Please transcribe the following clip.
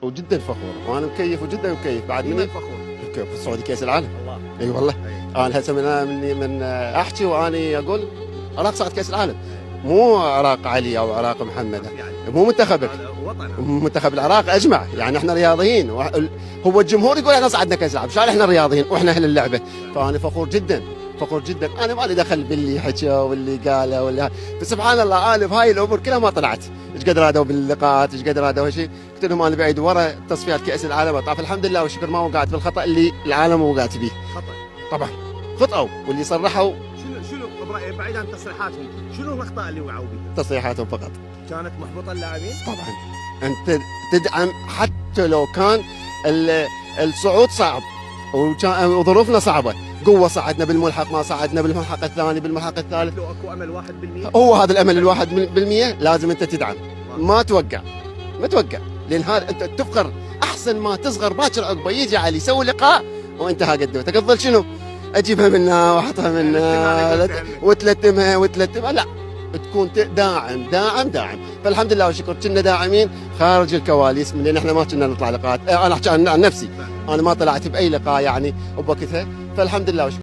وجدا فخور وانا مكيف وجدا مكيف بعد من مني فخور؟ في السعودي كاس العالم. الله. اي والله. انا هسه من احكي واني اقول العراق صعد كاس العالم، مو عراق علي او عراق محمد، مو منتخبك، وطن. منتخب العراق اجمع. يعني احنا رياضيين، هو الجمهور يقول احنا صعدنا كاس العالم، شو احنا رياضيين واحنا اهل اللعبه. فانا فخور جدا، فخور جدا. انا ما لي دخل باللي حكى واللي قاله واللي فسبحان الله الف هاي الامور كلها ما طلعت. ايش قد رادوا باللقاءات، ايش قد رادوا شيء، قلت لهم انا بعيد ورا تصفيات كاس العالم اطاف. الحمد لله والشكر ما وقعت في الخطا اللي العالم وقعت به. خطأ. طبعا خطأوا واللي صرحوا شنو بعيد عن تصريحاتهم، شنو الاخطاء اللي وقعوا بها؟ تصريحاتهم فقط. كانت محبطه اللاعبين؟ طبعا انت تدعم حتى لو كان الصعود صعب وظروفنا صعبه. قوه صعدنا بالملحق، ما صعدنا بالملحق الثاني، بالملحق الثالث. لو اكو امل 1%؟ هو هذا الامل الواحد بالمية لازم انت تدعم، ما توقع، ما توقع. لان هذا انت تفخر. احسن ما تصغر باكر عقبه يجي علي يسوي لقاء وانت ها قدوته، تفضل شنو؟ اجيبها منها واحطها منها وتلتمها، لا تكون داعم داعم داعم. فالحمد لله والشكر كنا داعمين خارج الكواليس، من لان احنا ما كنا نطلع لقاءات. انا احكي عن نفسي، انا ما طلعت باي لقاء يعني وبوقتها، فالحمد لله والشكر.